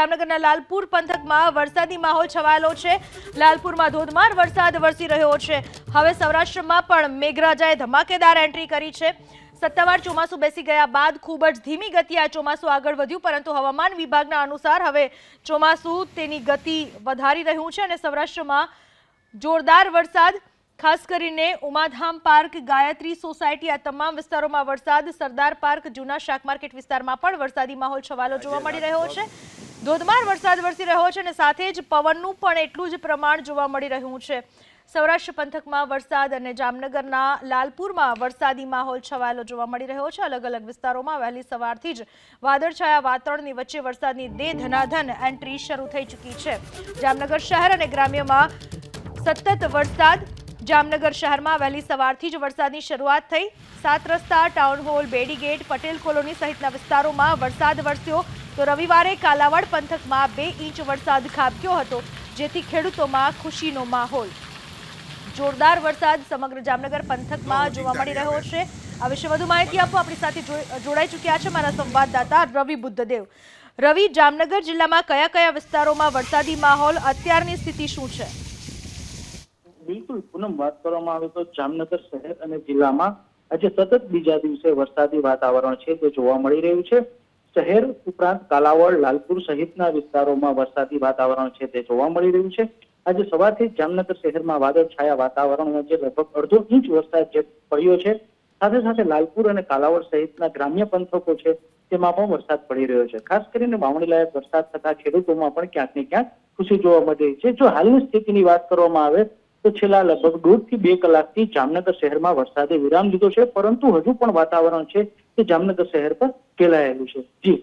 જામનગરના લાલપુર પંથકમાં વરસાદી માહોલ છવાયેલો છે। લાલપુરમાં ધોધમાર વરસાદ વરસી રહ્યો છે। હવે સૌરાષ્ટ્રમાં પણ મેઘરાજાએ ધમાકેદાર એન્ટ્રી કરી છે। સત્તાવાર ચોમાસું બેસી ગયા બાદ ખૂબ જ ધીમી ગતિએ આ ચોમાસું આગળ વધ્યું, પરંતુ હવામાન વિભાગના અનુસાર હવે ચોમાસું તેની ગતિ વધારી રહ્યું છે અને સૌરાષ્ટ્રમાં જોરદાર વરસાદ, ખાસ કરીને ઉમાધામ પાર્ક, ગાયત્રી સોસાયટી આ તમામ વિસ્તારોમાં વરસાદ, સરદાર પાર્ક, જૂના શાક માર્કેટ વિસ્તારમાં પણ વરસાદી માહોલ છવાયેલો જોવા મળી રહ્યો છે। ધોધમાર વરસાદ વરસી રહ્યો છે અને સાથે જ પવનનું પણ એટલું જ પ્રમાણ જોવા મળી રહ્યું છે। સૌરાષ્ટ્ર પંથકમાં વરસાદ અને જામનગરના લાલપુરમાં વરસાદી માહોલ છવાયેલો જોવા મળી રહ્યો છે। અલગ અલગ વિસ્તારોમાં વહેલી સવારથી જ વાદળછાયા વાતાવરણની વચ્ચે વરસાદની ધનાધન એન્ટ્રી શરૂ થઈ ચૂકી છે। જામનગર શહેર અને ગ્રામ્યમાં સતત વરસાદ। જામનગર શહેરમાં વહેલી સવારથી જ વરસાદની શરૂઆત થઈ। 7 રસ્તા, ટાઉન હોલ, બેડી ગેટ, પટેલ કોલોની સહિતના વિસ્તારોમાં વરસાદ વરસ્યો તો રવિવારે કાલાવાડ પંથકમાં 2 ઇંચ વરસાદ ખાબક્યો હતો, જેથી ખેડૂતોમાં ખુશીનો માહોલ। જોરદાર વરસાદ સમગ્ર જામનગર પંથકમાં જોવા મળી રહ્યો છે। આ વિશે વધુ માહિતી આપો, આપણી સાથે જોડાઈ ચૂક્યા છે મારા સંવાદદાતા રવિ બુદ્ધદેવ। રવિ, જામનગર જિલ્લામાં કયા કયા વિસ્તારોમાં વરસાદી માહોલ, અત્યારની સ્થિતિ શું છે? બિલકુલ પૂનમ, વાત કરવામાં આવે તો જામનગર શહેર અને જિલ્લામાં આજે સતત બીજા દિવસે વરસાદી વાતાવરણ છે તે જોવા મળી રહ્યું છે। શહેર ઉપરાંત કાલાવડ, લાલપુર સહિતના વિસ્તારોમાં વરસાદી વાતાવરણ છે તે જોવા મળી રહ્યું છે। આજે સવારથી જામનગર શહેરમાં વાદળછાયા વાતાવરણ વચ્ચે લગભગ 1.5 ઇંચ વરસાદ જે પડ્યો છે। સાથે સાથે લાલપુર અને કાલાવડ સહિતના ગ્રામ્ય પંથકો છે તેમાં પણ વરસાદ પડી રહ્યો છે। ખાસ કરીને વાવણીલાયક વરસાદ થતા ખેડૂતોમાં પણ ક્યાંક ને ક્યાંક ખુશી જોવા મળી રહી છે। જો હાલની સ્થિતિની વાત કરવામાં આવે તો છેલ્લા લગભગ 1.5 થી 2 કલાકથી જામનગર શહેરમાં વરસાદે વિરામ લીધો છે, પરંતુ હજુ પણ વાતાવરણ છે તે જામનગર શહેર પર ફેલાયેલું છે। જી,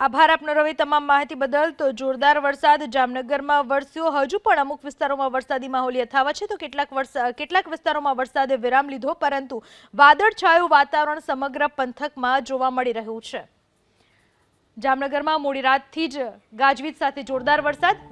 આભાર આપનો રવિ, તમામ માહિતી બદલ। તો જોરદાર વરસાદ જામનગરમાં વરસ્યો, હજુ પણ અમુક વિસ્તારોમાં વરસાદી માહોલ યથાવત છે, તો કેટલાક વિસ્તારોમાં વરસાદે વિરામ લીધો, પરંતુ વાદળછાયું વાતાવરણ સમગ્ર પંથકમાં જોવા મળી રહ્યું છે। જામનગરમાં મોડી રાતથી જ ગાજવીજ સાથે જોરદાર વરસાદ,